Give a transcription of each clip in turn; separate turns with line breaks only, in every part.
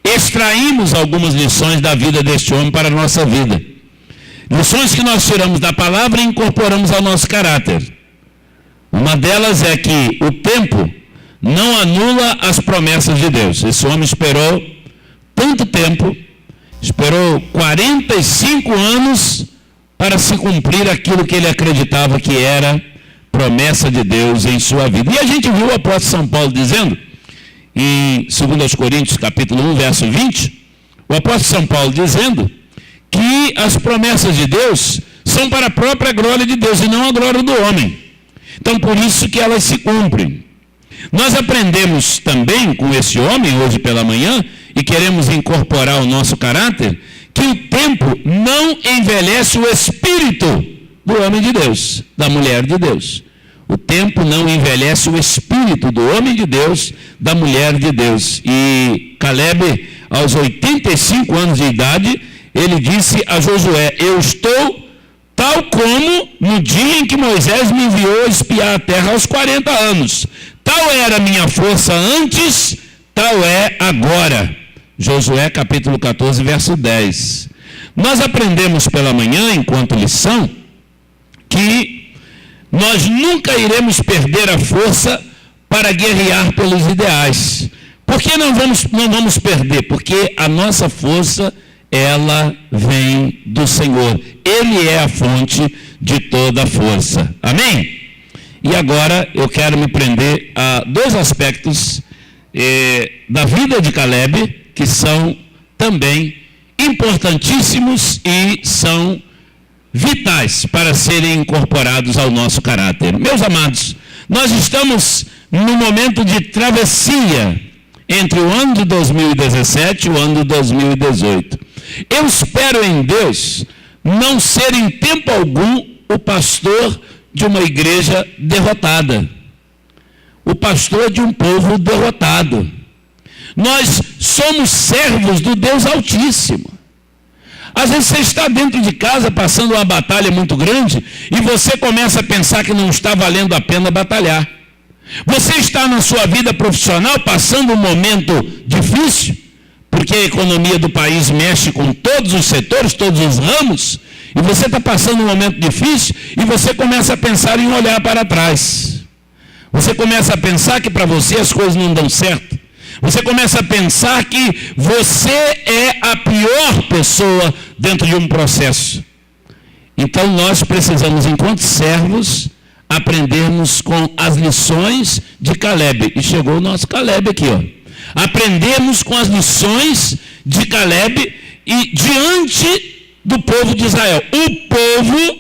extraímos algumas lições da vida deste homem para a nossa vida. Lições que nós tiramos da palavra e incorporamos ao nosso caráter. Uma delas é que o tempo não anula as promessas de Deus. Esse homem esperou tanto tempo, esperou 45 anos para se cumprir aquilo que ele acreditava que era promessa de Deus em sua vida. E a gente viu o apóstolo São Paulo dizendo, em 2 Coríntios capítulo 1, verso 20, o apóstolo São Paulo dizendo que as promessas de Deus são para a própria glória de Deus e não a glória do homem. Então, por isso que elas se cumprem. Nós aprendemos também com esse homem, hoje pela manhã, e queremos incorporar ao nosso caráter, que o tempo não envelhece o espírito do homem de Deus, da mulher de Deus. O tempo não envelhece o espírito do homem de Deus, da mulher de Deus. E Caleb, aos 85 anos de idade, ele disse a Josué, eu estou tal como no dia em que Moisés me enviou espiar a terra aos 40 anos. Tal era a minha força antes, tal é agora. Josué capítulo 14, verso 10. Nós aprendemos pela manhã, enquanto lição, que nós nunca iremos perder a força para guerrear pelos ideais. Por que não vamos perder? Porque a nossa força, ela vem do Senhor. Ele é a fonte de toda a força. Amém? E agora eu quero me prender a dois aspectos da vida de Caleb, que são também importantíssimos e são vitais para serem incorporados ao nosso caráter. Meus amados, nós estamos num momento de travessia entre o ano de 2017 e o ano de 2018. Eu espero em Deus não ser em tempo algum o pastor de uma igreja derrotada, o pastor de um povo derrotado. Nós somos servos do Deus Altíssimo. Às vezes você está dentro de casa passando uma batalha muito grande e você começa a pensar que não está valendo a pena batalhar. Você está na sua vida profissional passando um momento difícil, porque a economia do país mexe com todos os setores, todos os ramos, e você está passando um momento difícil e você começa a pensar em olhar para trás. Você começa a pensar que para você as coisas não dão certo. Você começa a pensar que você é a pior pessoa dentro de um processo. Então nós precisamos, enquanto servos, aprendermos com as lições de Caleb. E chegou o nosso Caleb aqui, ó. Aprendemos com as lições de Caleb e diante do povo de Israel. O povo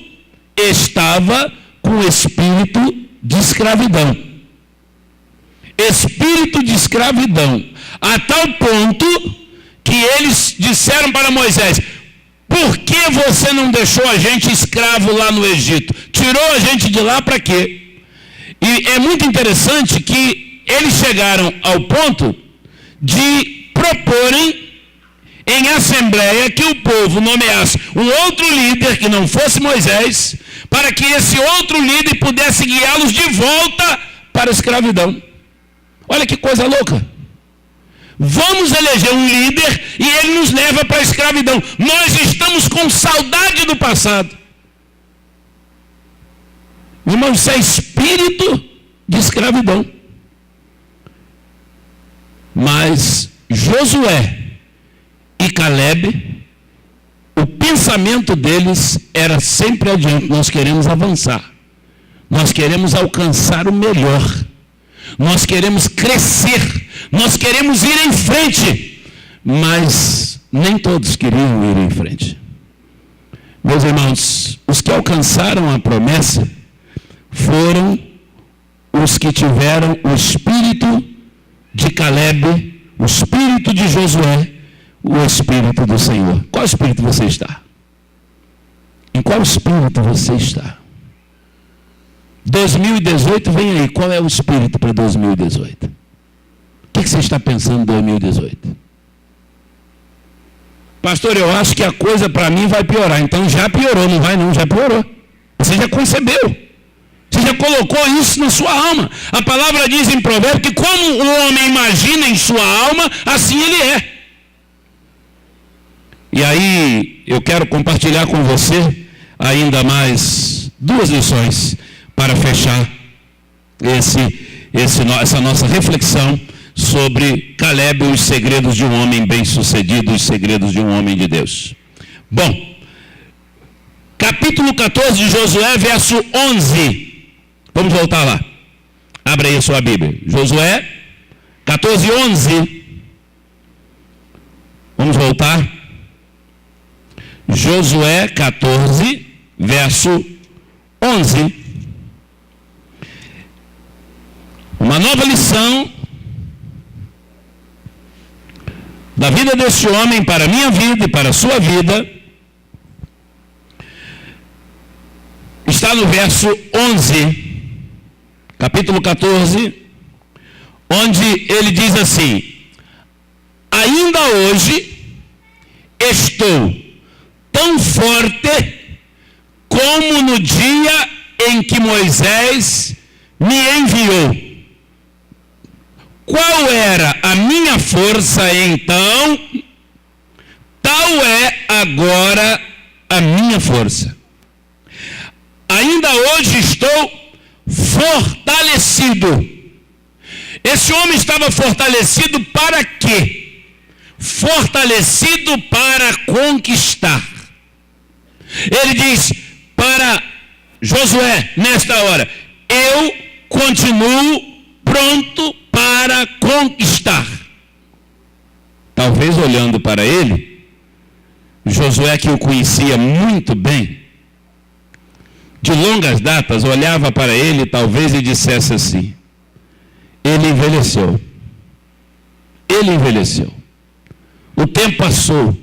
estava com espírito de escravidão. Espírito de escravidão, a tal ponto que eles disseram para Moisés, por que você não deixou a gente escravo lá no Egito? Tirou a gente de lá para quê? E é muito interessante que eles chegaram ao ponto de proporem em assembleia que o povo nomeasse um outro líder que não fosse Moisés, para que esse outro líder pudesse guiá-los de volta para a escravidão. Olha que coisa louca. Vamos eleger um líder e ele nos leva para a escravidão. Nós estamos com saudade do passado. Irmãos, isso é espírito de escravidão. Mas Josué e Caleb, o pensamento deles era sempre adiante. Nós queremos avançar. Nós queremos alcançar o melhor. Nós queremos crescer, nós queremos ir em frente, mas nem todos queriam ir em frente. Meus irmãos, os que alcançaram a promessa foram os que tiveram o espírito de Caleb, o espírito de Josué, o espírito do Senhor. Qual espírito você está? Em qual espírito você está? 2018 vem aí, qual é o espírito para 2018? O que você está pensando em 2018? Pastor, eu acho que a coisa para mim vai piorar. Então já piorou, não vai não, já piorou. Você já concebeu. Você já colocou isso na sua alma. A palavra diz em Provérbios que como o homem imagina em sua alma, assim ele é. E aí eu quero compartilhar com você ainda mais 2 lições para fechar essa nossa reflexão sobre Caleb, os segredos de um homem bem-sucedido, os segredos de um homem de Deus. Bom, capítulo 14 de Josué, verso 11. Vamos voltar lá. Abra aí a sua Bíblia. Josué 14, 11. Vamos voltar. Josué 14, verso 11. Uma nova lição da vida desse homem para a minha vida e para a sua vida está no verso 11, capítulo 14, onde ele diz assim: ainda hoje estou tão forte como no dia em que Moisés me enviou. Qual era a minha força então, tal é agora a minha força. Ainda hoje estou fortalecido. Esse homem estava fortalecido para quê? Fortalecido para conquistar. Ele diz para Josué, nesta hora: eu continuo pronto para conquistar. Talvez olhando para ele, Josué, que o conhecia muito bem, de longas datas, olhava para ele talvez e dissesse assim: ele envelheceu. Ele envelheceu. O tempo passou.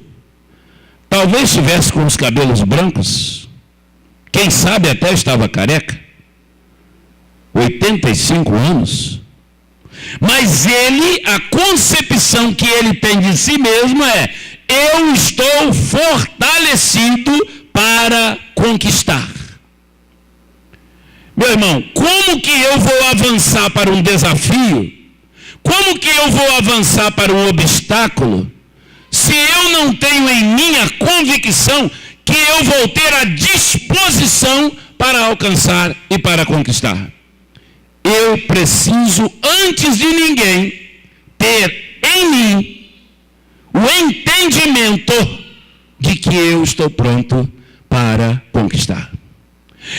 Talvez estivesse com os cabelos brancos. Quem sabe até estava careca. 85 anos. Mas ele, a concepção que ele tem de si mesmo é: eu estou fortalecido para conquistar. Meu irmão, como que eu vou avançar para um desafio? Como que eu vou avançar para um obstáculo, se eu não tenho em mim a convicção que eu vou ter a disposição para alcançar e para conquistar? Eu preciso, antes de ninguém, ter em mim o entendimento de que eu estou pronto para conquistar.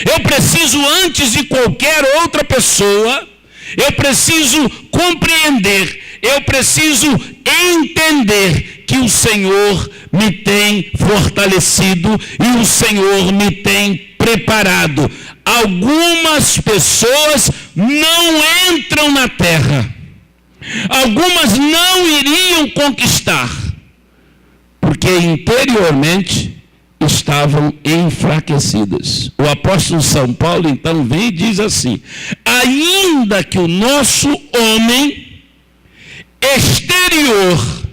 Eu preciso, antes de qualquer outra pessoa, eu preciso compreender, eu preciso entender que o Senhor me tem fortalecido e o Senhor me tem preparado. Algumas pessoas não entram na terra, algumas não iriam conquistar, porque interiormente estavam enfraquecidas. O apóstolo São Paulo então vem e diz assim: ainda que o nosso homem exterior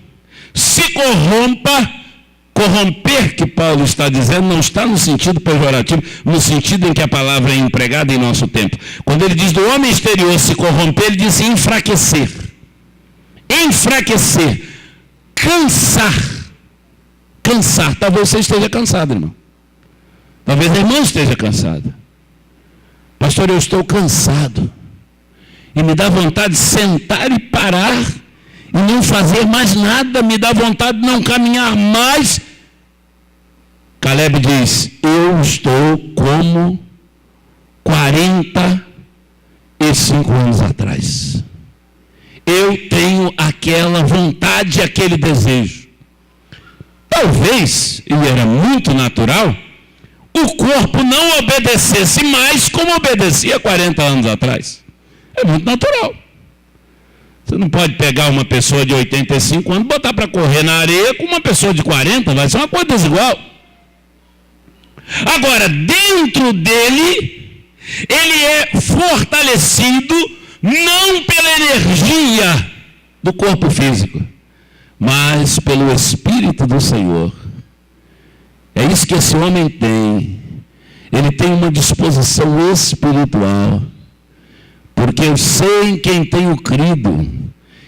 se corromper, que Paulo está dizendo, não está no sentido pejorativo, no sentido em que a palavra é empregada em nosso tempo. Quando ele diz do homem exterior se corromper, ele diz enfraquecer. Enfraquecer. Cansar. Talvez você esteja cansado, irmão. Talvez a irmã esteja cansada. Pastor, eu estou cansado. E me dá vontade de sentar e parar e não fazer mais nada. Me dá vontade de não caminhar mais. Caleb diz: eu estou como 45 anos atrás. Eu tenho aquela vontade, aquele desejo. Talvez, e era muito natural, o corpo não obedecesse mais como obedecia 40 anos atrás. É muito natural. Você não pode pegar uma pessoa de 85 anos e botar para correr na areia com uma pessoa de 40, vai ser uma coisa desigual. Agora, dentro dele, ele é fortalecido não pela energia do corpo físico, mas pelo Espírito do Senhor. É isso que esse homem tem. Ele tem uma disposição espiritual. Porque eu sei em quem tenho crido.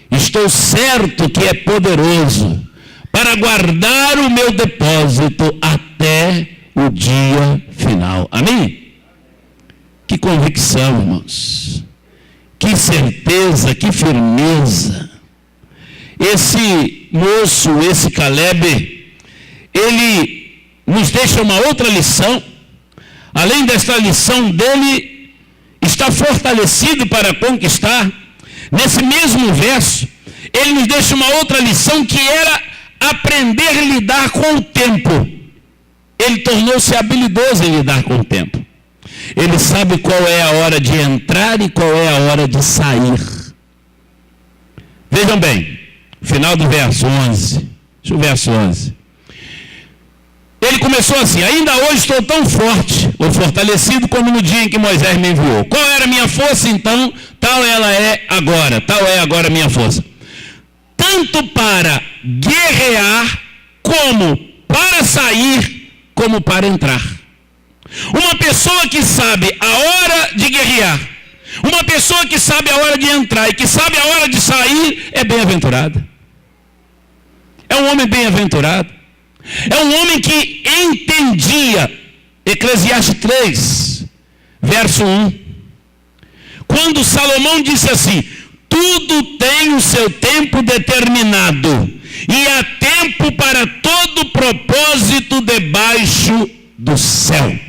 Estou certo que é poderoso para guardar o meu depósito até o dia final. Amém? Que convicção, irmãos. Que certeza, que firmeza. Esse moço, esse Caleb, ele nos deixa uma outra lição. Além desta lição dele estar fortalecido para conquistar, nesse mesmo verso, ele nos deixa uma outra lição que era aprender a lidar com o tempo. Ele tornou-se habilidoso em lidar com o tempo. Ele sabe qual é a hora de entrar e qual é a hora de sair. Vejam bem, final do verso 11. Deixa o verso 11. Ele começou assim: ainda hoje estou tão forte ou fortalecido como no dia em que Moisés me enviou. Qual era a minha força então? Tal ela é agora. Tal é agora a minha força. Tanto para guerrear, como para sair, como para entrar. Uma pessoa que sabe a hora de guerrear, uma pessoa que sabe a hora de entrar e que sabe a hora de sair, é bem-aventurada. É um homem bem-aventurado. É um homem que entendia, Eclesiastes 3, verso 1. Quando Salomão disse assim: tudo tem o seu tempo determinado, e há tempo para todo propósito debaixo do céu.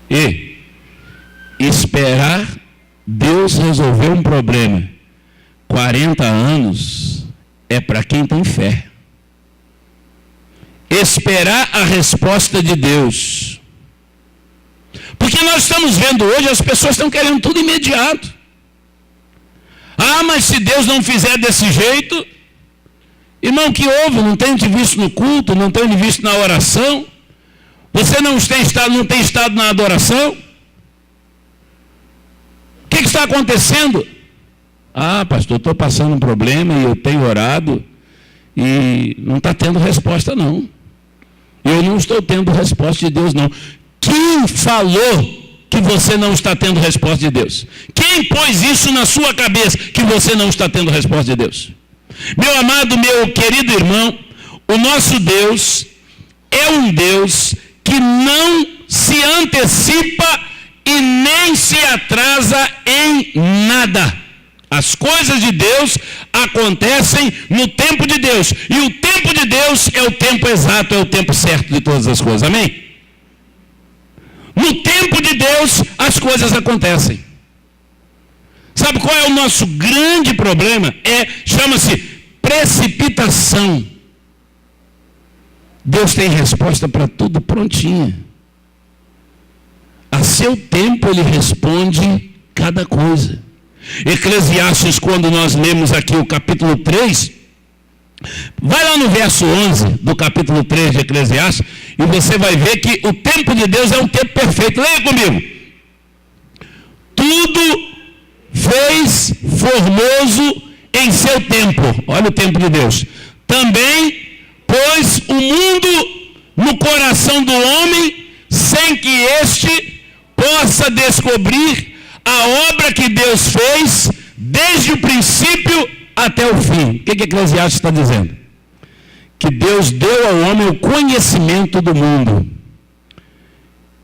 E esperar Deus resolver um problema 40 anos é para quem tem fé. Esperar a resposta de Deus. Porque nós estamos vendo hoje, as pessoas estão querendo tudo imediato. Ah, mas se Deus não fizer desse jeito, irmão, que houve? Não tenho te visto no culto, não tenho te visto na oração. Você não tem estado na adoração? O que está acontecendo? Ah, pastor, estou passando um problema e eu tenho orado e não está tendo resposta não. Eu não estou tendo resposta de Deus não. Quem falou que você não está tendo resposta de Deus? Quem pôs isso na sua cabeça que você não está tendo resposta de Deus? Meu amado, meu querido irmão, o nosso Deus é um Deus que não se antecipa e nem se atrasa em nada. As coisas de Deus acontecem no tempo de Deus. E o tempo de Deus é o tempo exato, é o tempo certo de todas as coisas. Amém? No tempo de Deus, as coisas acontecem. Sabe qual é o nosso grande problema? Chama-se precipitação. Deus tem resposta para tudo prontinha. A seu tempo Ele responde cada coisa. Eclesiastes, quando nós lemos aqui o capítulo 3, vai lá no verso 11 do capítulo 3 de Eclesiastes, e você vai ver que o tempo de Deus é um tempo perfeito. Leia comigo. Tudo fez formoso em seu tempo. Olha o tempo de Deus. Também pôs o mundo no coração do homem, sem que este possa descobrir a obra que Deus fez desde o princípio até o fim. O que Eclesiastes está dizendo? Que Deus deu ao homem o conhecimento do mundo.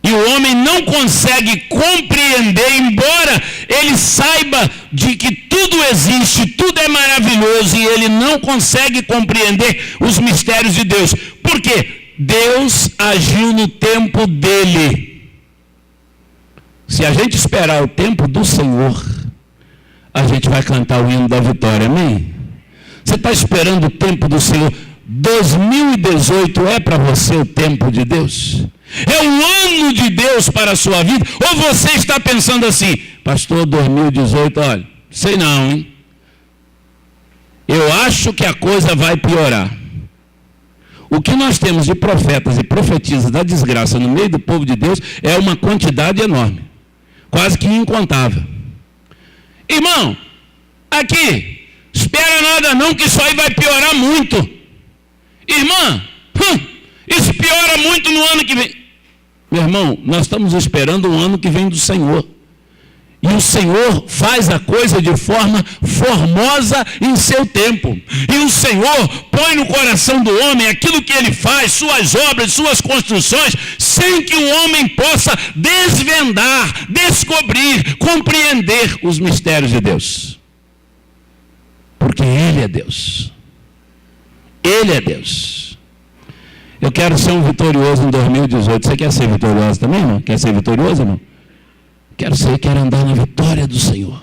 E o homem não consegue compreender, embora ele saiba de que tudo existe, tudo é maravilhoso, e ele não consegue compreender os mistérios de Deus. Por quê? Deus agiu no tempo dele. Se a gente esperar o tempo do Senhor, a gente vai cantar o hino da vitória, amém? Você está esperando o tempo do Senhor? 2018 é para você o tempo de Deus? É o ano de Deus para a sua vida? Ou você está pensando assim: pastor, 2018, olha, sei não, hein? Eu acho que a coisa vai piorar. O que nós temos de profetas e profetisas da desgraça no meio do povo de Deus é uma quantidade enorme, quase que incontável. Irmão, aqui, espera nada não, que isso aí vai piorar muito. Irmã, isso piora muito no ano que vem. Meu irmão, nós estamos esperando um ano que vem do Senhor. E o Senhor faz a coisa de forma formosa em seu tempo. E o Senhor põe no coração do homem aquilo que ele faz, suas obras, suas construções, sem que o homem possa desvendar, descobrir, compreender os mistérios de Deus. Porque Ele é Deus. Ele é Deus. Eu quero ser um vitorioso em 2018. Você quer ser vitorioso também, irmão? Quer ser vitorioso, irmão? Quero andar na vitória do Senhor.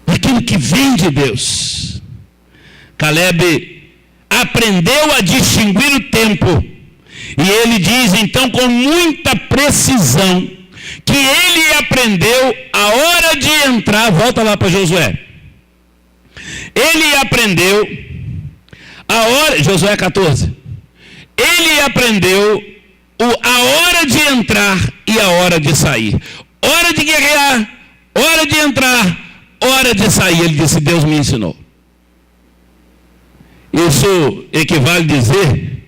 Aquilo que vem de Deus. Caleb aprendeu a distinguir o tempo. E ele diz então com muita precisão que ele aprendeu a hora de entrar. Volta lá para Josué. Ele aprendeu a hora, Josué 14. Ele aprendeu a hora de entrar e a hora de sair. Hora de guerrear, hora de entrar, hora de sair. Ele disse, Deus me ensinou. Isso equivale a dizer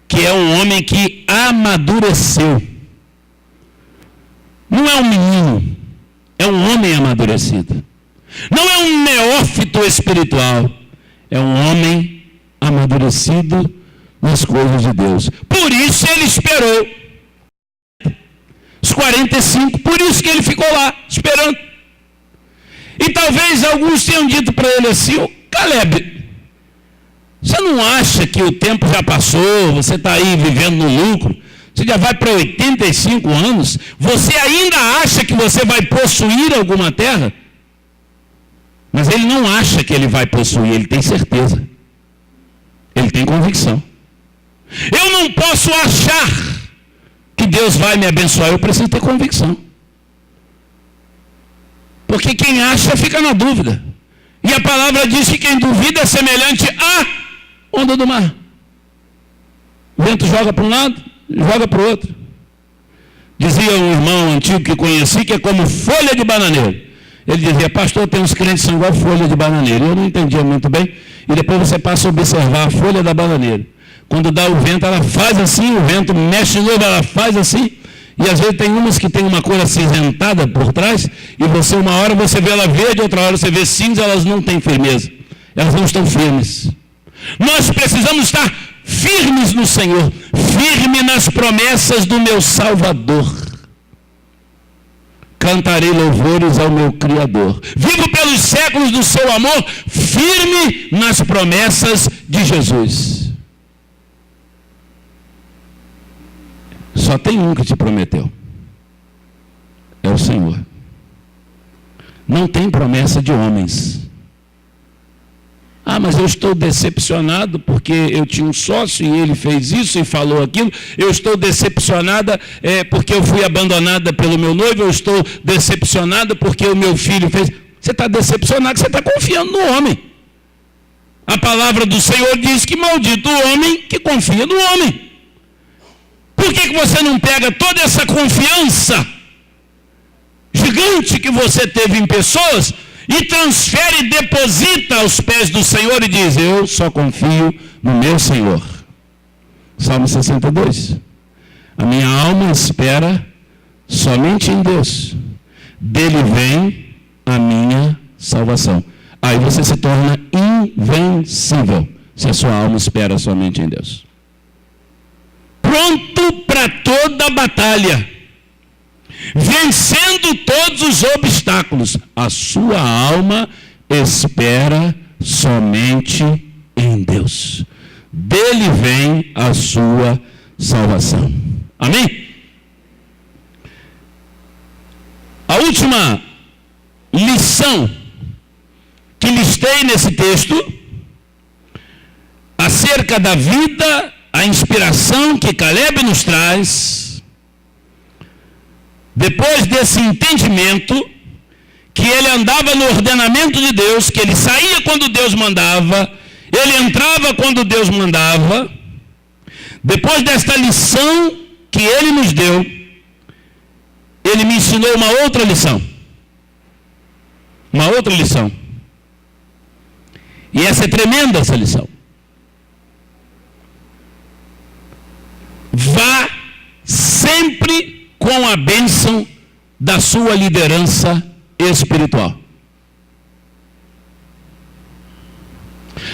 que é um homem que amadureceu. Não é um menino, é um homem amadurecido. Não é um neófito espiritual, é um homem amadurecido nas coisas de Deus. Por isso ele esperou os 45, por isso que ele ficou lá, esperando. E talvez alguns tenham dito para ele assim, Caleb, você não acha que o tempo já passou, você está aí vivendo no lucro, você já vai para 85 anos, você ainda acha que você vai possuir alguma terra? Mas ele não acha que ele vai possuir, ele tem certeza. Ele tem convicção. Eu não posso achar que Deus vai me abençoar, eu preciso ter convicção. Porque quem acha fica na dúvida. E a palavra diz que quem duvida é semelhante à onda do mar. O vento joga para um lado, joga para o outro. Dizia um irmão antigo que conheci que é como folha de bananeiro. Ele dizia, pastor, tem uns crentes que são igual folha de bananeiro. Eu não entendia muito bem. E depois você passa a observar a folha da bananeira. Quando dá o vento, ela faz assim, o vento mexe de novo, ela faz assim. E às vezes tem umas que tem uma cor acinzentada por trás, e você, uma hora você vê ela verde, outra hora você vê cinza, elas não têm firmeza. Elas não estão firmes. Nós precisamos estar firmes no Senhor, firme nas promessas do meu Salvador. Cantarei louvores ao meu Criador. Vivo pelos séculos do seu amor, firme nas promessas de Jesus. Só tem um que te prometeu. É o Senhor. Não tem promessa de homens. Ah, mas eu estou decepcionado porque eu tinha um sócio e ele fez isso e falou aquilo. Eu estou decepcionada porque eu fui abandonada pelo meu noivo. Eu estou decepcionada porque o meu filho fez. Você está decepcionado, você está confiando no homem. A palavra do Senhor diz que maldito o homem que confia no homem. Por que você não pega toda essa confiança gigante que você teve em pessoas e transfere e deposita aos pés do Senhor e diz, eu só confio no meu Senhor. Salmo 62. A minha alma espera somente em Deus. Dele vem a minha salvação. Aí você se torna invencível, se a sua alma espera somente em Deus. Pronto para toda a batalha. Vencendo todos os obstáculos, a sua alma espera somente em Deus. Dele vem a sua salvação. Amém? A última lição que listei nesse texto, acerca da vida, a inspiração que Caleb nos traz, depois desse entendimento, que ele andava no ordenamento de Deus, que ele saía quando Deus mandava, ele entrava quando Deus mandava, depois desta lição que ele nos deu, ele me ensinou uma outra lição. Uma outra lição. E essa é tremenda, essa lição. Vá sempre com a bênção da sua liderança espiritual.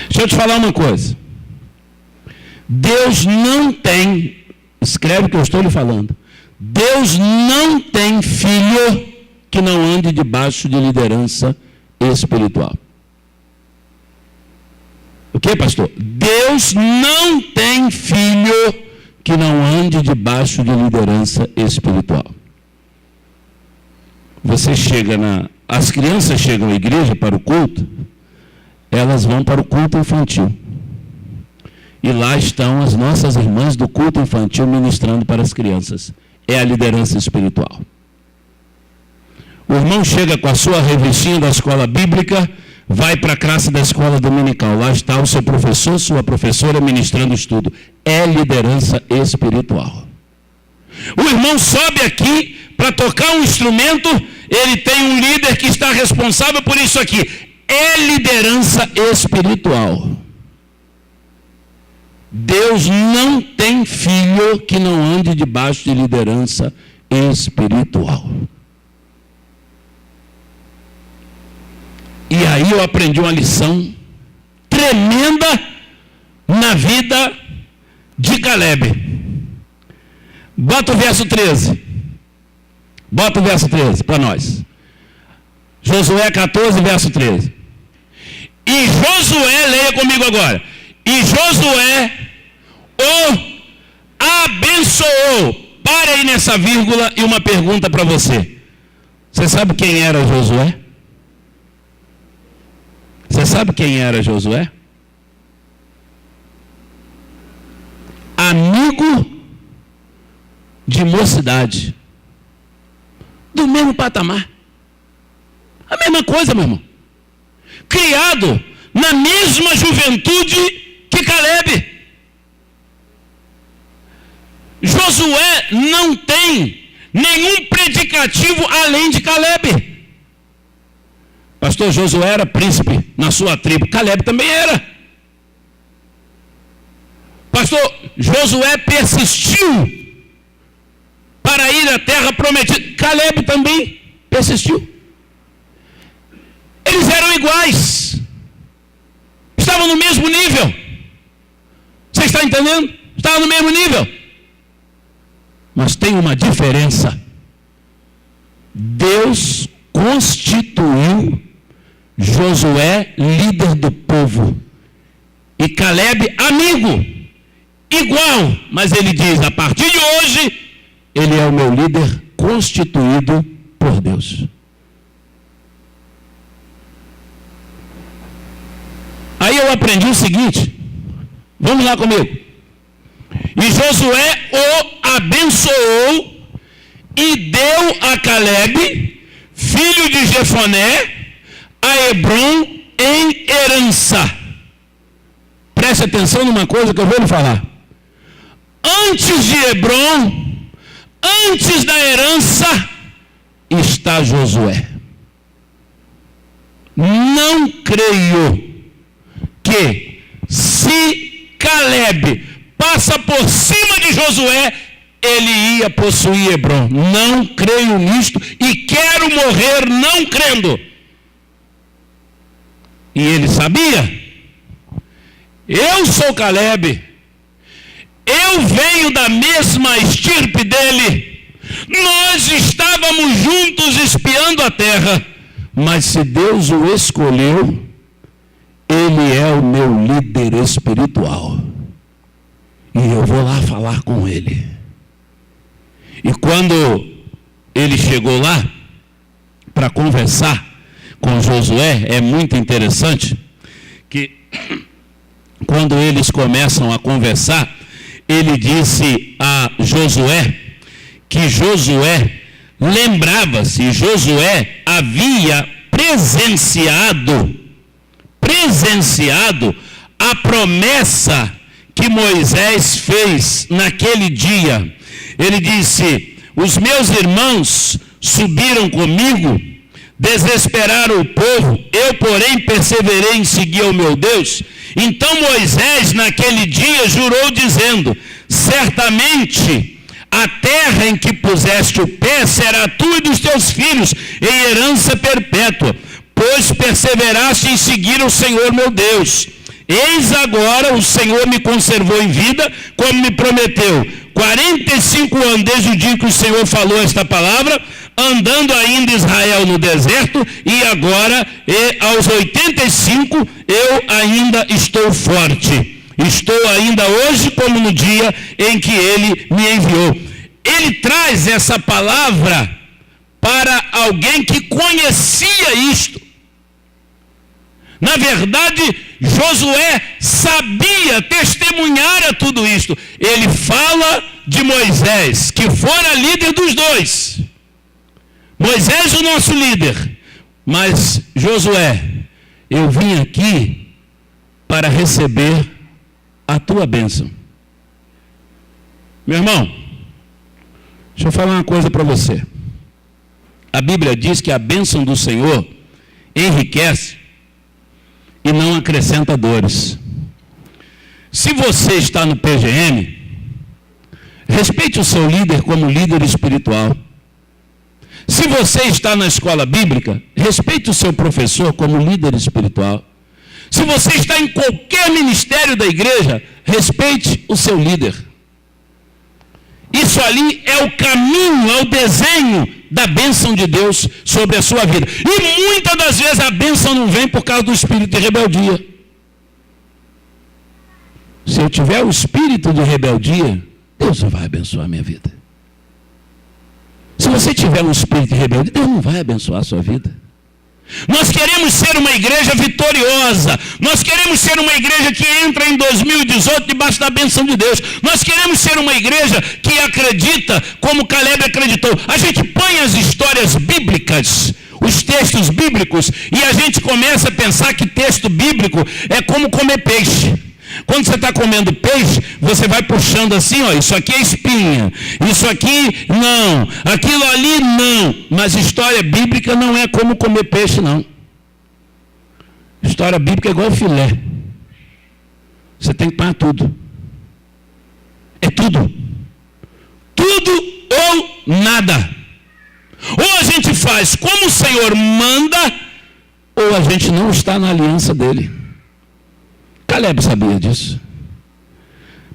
Deixa eu te falar uma coisa. Deus não tem, escreve o que eu estou lhe falando, Deus não tem filho que não ande debaixo de liderança espiritual. O que, pastor? Deus não tem filho que não ande debaixo de liderança espiritual. Você chega as crianças chegam à igreja para o culto, elas vão para o culto infantil. E lá estão as nossas irmãs do culto infantil ministrando para as crianças. É a liderança espiritual. O irmão chega com a sua revistinha da escola bíblica, vai para a classe da escola dominical. Lá está o seu professor, sua professora ministrando o estudo. É liderança espiritual. O irmão sobe aqui para tocar um instrumento, ele tem um líder que está responsável por isso aqui. É liderança espiritual. Deus não tem filho que não ande debaixo de liderança espiritual. E aí eu aprendi uma lição tremenda na vida de Caleb. Bota o verso 13. Bota o verso 13 para nós. Josué 14, verso 13. E Josué, leia comigo agora. E Josué o abençoou. Pare aí nessa vírgula e uma pergunta para você. Você sabe quem era Josué? Você sabe quem era Josué? Amigo de mocidade. Do mesmo patamar. A mesma coisa, meu irmão. Criado na mesma juventude que Caleb. Josué não tem nenhum predicativo além de Caleb. Pastor, Josué era príncipe na sua tribo, Caleb também era. Pastor, Josué persistiu para ir à terra prometida, Caleb também persistiu. Eles eram iguais, estavam no mesmo nível. Você está entendendo? Estavam no mesmo nível. Mas tem uma diferença. Deus constituiu Josué líder do povo e Caleb amigo, igual, mas ele diz, a partir de hoje ele é o meu líder constituído por Deus. Aí eu aprendi o seguinte, vamos lá comigo. E Josué o abençoou e deu a Caleb, filho de Jefoné, a Hebrom em herança. Preste atenção numa coisa que eu vou lhe falar. Antes de Hebrom, antes da herança, está Josué. Não creio que se Caleb passa por cima de Josué, ele ia possuir Hebrom. Não creio nisto e quero morrer não crendo. E ele sabia, eu sou Caleb, eu venho da mesma estirpe dele, nós estávamos juntos espiando a terra, mas se Deus o escolheu, ele é o meu líder espiritual, e eu vou lá falar com ele. E quando ele chegou lá para conversar com Josué, é muito interessante que quando eles começam a conversar, ele disse a Josué que Josué lembrava-se, Josué havia presenciado a promessa que Moisés fez naquele dia. Ele disse, os meus irmãos subiram comigo, desesperaram o povo, eu porém perseverei em seguir ao meu Deus. Então Moisés naquele dia jurou dizendo, certamente A terra em que puseste o pé será tua e dos teus filhos, em herança perpétua, pois perseveraste em seguir o Senhor meu Deus. Eis agora o Senhor me conservou em vida, como me prometeu. 45 anos desde o dia que o Senhor falou esta palavra, andando ainda Israel no deserto, e agora, aos 85, eu ainda estou forte. Estou ainda hoje como no dia em que ele me enviou. Ele traz essa palavra para alguém que conhecia isto. Na verdade, Josué sabia, testemunhara tudo isto. Ele fala de Moisés, que fora líder dos dois. Moisés, o nosso líder. Mas Josué, eu vim aqui para receber a tua bênção. Meu irmão, deixa eu falar uma coisa para você. A Bíblia diz que a bênção do Senhor enriquece e não acrescenta dores. Se você está no PGM, respeite o seu líder como líder espiritual. Se você está na escola bíblica, respeite o seu professor como líder espiritual. Se você está em qualquer ministério da igreja, respeite o seu líder. Isso ali é o caminho, é o desenho da bênção de Deus sobre a sua vida. E muitas das vezes a bênção não vem por causa do espírito de rebeldia. Se eu tiver o espírito de rebeldia, Deus não vai abençoar a minha vida. Se você tiver um espírito de rebeldia, Deus não vai abençoar a sua vida. Nós queremos ser uma igreja vitoriosa. Nós queremos ser uma igreja que entra em 2018 debaixo da bênção de Deus. Nós queremos ser uma igreja que acredita como Caleb acreditou. A gente põe as histórias bíblicas, os textos bíblicos, e a gente começa a pensar que texto bíblico é como comer peixe. Quando você está comendo peixe, você vai puxando assim, ó, isso aqui é espinha, isso aqui não, aquilo ali não. Mas história bíblica não é como comer peixe, não. História bíblica é igual filé. Você tem que pagar tudo. É tudo. Tudo ou nada. Ou a gente faz como o Senhor manda, ou a gente não está na aliança dele. Caleb sabia disso.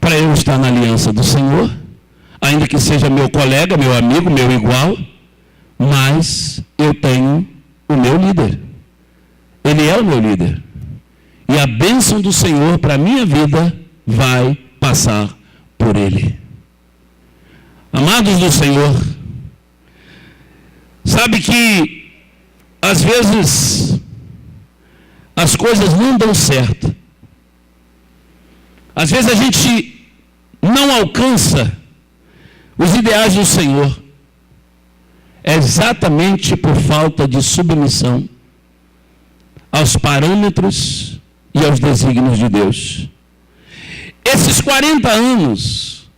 Para eu estar na aliança do Senhor, ainda que seja meu colega, meu amigo, meu igual, mas eu tenho o meu líder. Ele é o meu líder. E a bênção do Senhor para a minha vida vai passar por ele. Amados do Senhor, sabe que às vezes as coisas não dão certo. Às vezes a gente não alcança os ideais do Senhor. É exatamente por falta de submissão aos parâmetros e aos desígnios de Deus. Esses 40 anos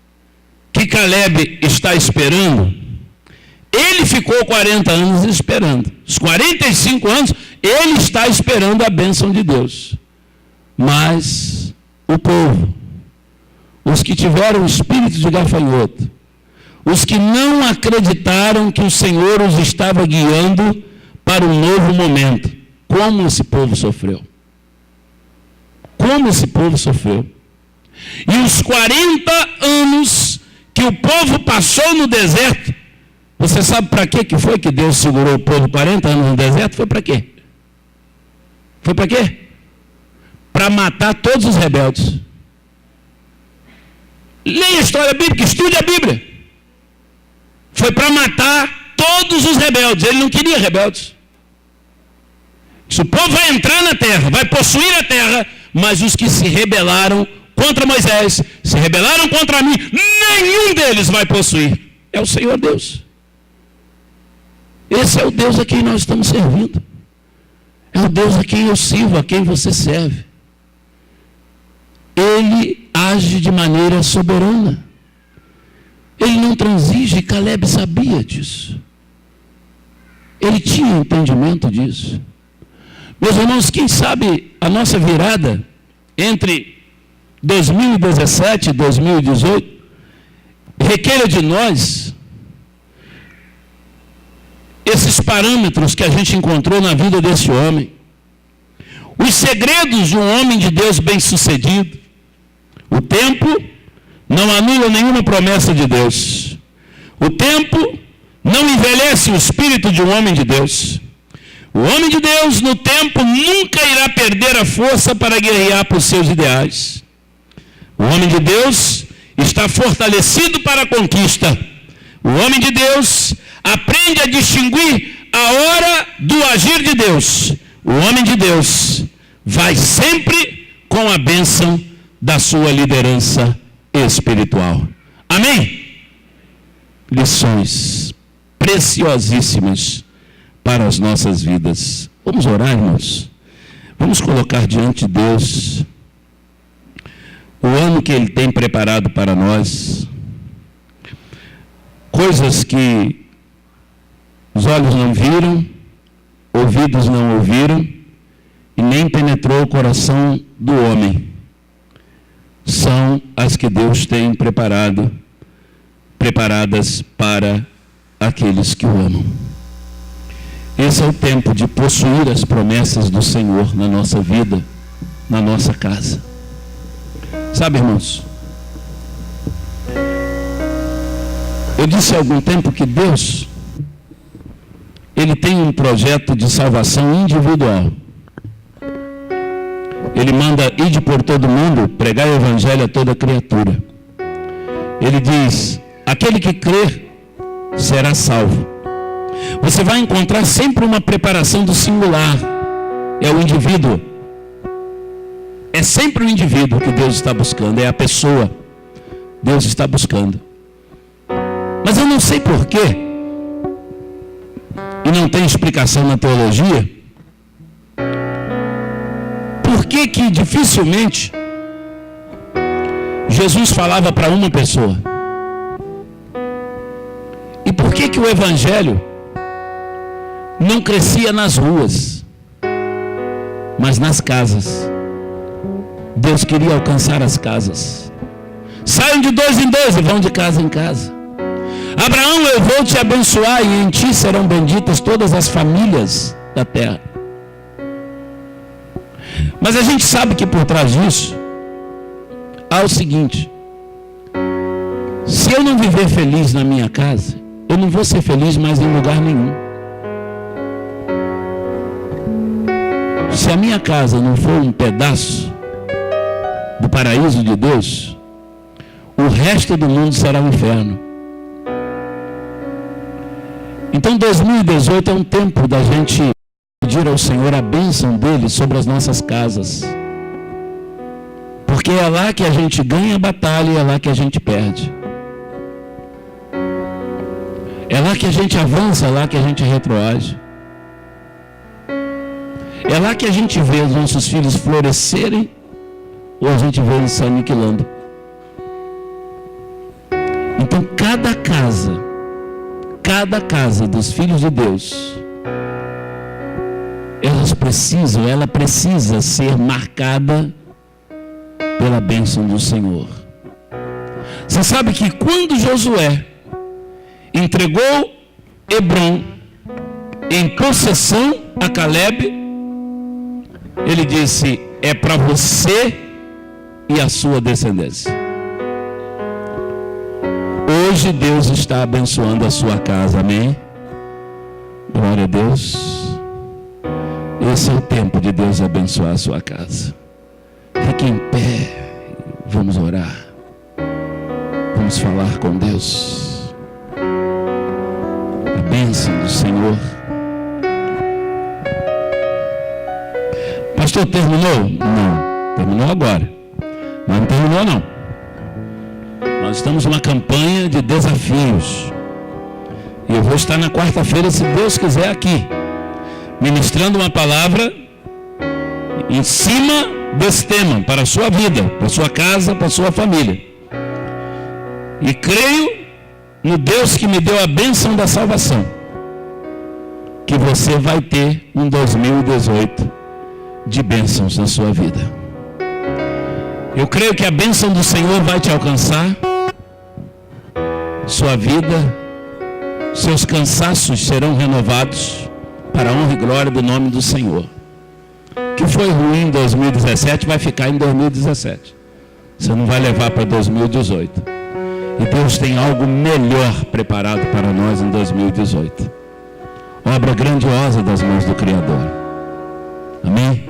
que Caleb está esperando, ele ficou 40 anos esperando. Os 45 anos, ele está esperando a bênção de Deus. Mas o povo, os que tiveram o espírito de gafanhoto, os que não acreditaram que o Senhor os estava guiando para um novo momento, como esse povo sofreu. Como esse povo sofreu. E os 40 anos que o povo passou no deserto, você sabe para que foi que Deus segurou o povo 40 anos no deserto? Foi para quê? Foi para quê? Para matar todos os rebeldes. Leia a história bíblica, estude a Bíblia. Foi para matar todos os rebeldes. Ele não queria rebeldes. Se o povo vai entrar na terra, vai possuir a terra, mas os que se rebelaram contra Moisés, se rebelaram contra mim, nenhum deles vai possuir. É o Senhor Deus. Esse é o Deus a quem nós estamos servindo. É o Deus a quem eu sirvo, a quem você serve. Ele age de maneira soberana. Ele não transige, Caleb sabia disso. Ele tinha entendimento disso. Meus irmãos, quem sabe a nossa virada entre 2017 e 2018 requeira de nós esses parâmetros que a gente encontrou na vida desse homem. Os segredos de um homem de Deus bem-sucedido. O tempo não anula nenhuma promessa de Deus. O tempo não envelhece o espírito de um homem de Deus. O homem de Deus, no tempo, nunca irá perder a força para guerrear por seus ideais. O homem de Deus está fortalecido para a conquista. O homem de Deus aprende a distinguir a hora do agir de Deus. O homem de Deus vai sempre com a bênção da sua liderança espiritual. Amém? Lições preciosíssimas para as nossas vidas. Vamos orar, irmãos. Vamos colocar diante de Deus o ano que Ele tem preparado para nós. Coisas que os olhos não viram, ouvidos não ouviram, e nem penetrou o coração do homem. São as que Deus tem preparadas para aqueles que o amam. Esse é o tempo de possuir as promessas do Senhor na nossa vida, na nossa casa. Sabe, irmãos, eu disse há algum tempo que Deus, Ele tem um projeto de salvação individual. Ele manda ir por todo mundo, pregar o evangelho a toda criatura. Ele diz, aquele que crer será salvo. Você vai encontrar sempre uma preparação do singular. É o indivíduo. É sempre o indivíduo que Deus está buscando. É a pessoa. Deus está buscando. Mas eu não sei porquê. E não tem explicação na teologia. Por que que dificilmente Jesus falava para uma pessoa? E por que que o evangelho não crescia nas ruas, mas nas casas? Deus queria alcançar as casas. Saiam de 2 em 2 e vão de casa em casa. Abraão, eu vou te abençoar e em ti serão benditas todas as famílias da terra. Mas a gente sabe que por trás disso há o seguinte: se eu não viver feliz na minha casa, eu não vou ser feliz mais em lugar nenhum. Se a minha casa não for um pedaço do paraíso de Deus, o resto do mundo será um inferno. Então 2018 é um tempo da gente pedir ao Senhor a bênção dele sobre as nossas casas. Porque é lá que a gente ganha a batalha e é lá que a gente perde. É lá que a gente avança, é lá que a gente retroage. É lá que a gente vê os nossos filhos florescerem ou a gente vê eles se aniquilando. Então cada casa dos filhos de Deus, ela precisa ser marcada pela bênção do Senhor. Você sabe que quando Josué entregou Hebrom em possessão a Caleb, ele disse, é para você e a sua descendência. Hoje Deus está abençoando a sua casa, amém? Glória a Deus. Esse é o tempo de Deus abençoar a sua casa. Fique em pé, vamos orar. Vamos falar com Deus. A bênção do Senhor. Pastor, terminou? Não, terminou agora. Mas não terminou não. Nós estamos numa campanha de desafios. E eu vou estar na quarta-feira, se Deus quiser, aqui, ministrando uma palavra em cima desse tema, para a sua vida, para a sua casa, para a sua família. E creio no Deus que me deu a bênção da salvação, que você vai ter um 2018 de bênçãos na sua vida. Eu creio que a bênção do Senhor vai te alcançar. sua vida, seus cansaços serão renovados para a honra e glória do nome do Senhor. O que foi ruim em 2017 vai ficar em 2017. Você não vai levar para 2018. E Deus tem algo melhor preparado para nós em 2018. Obra grandiosa das mãos do Criador. Amém?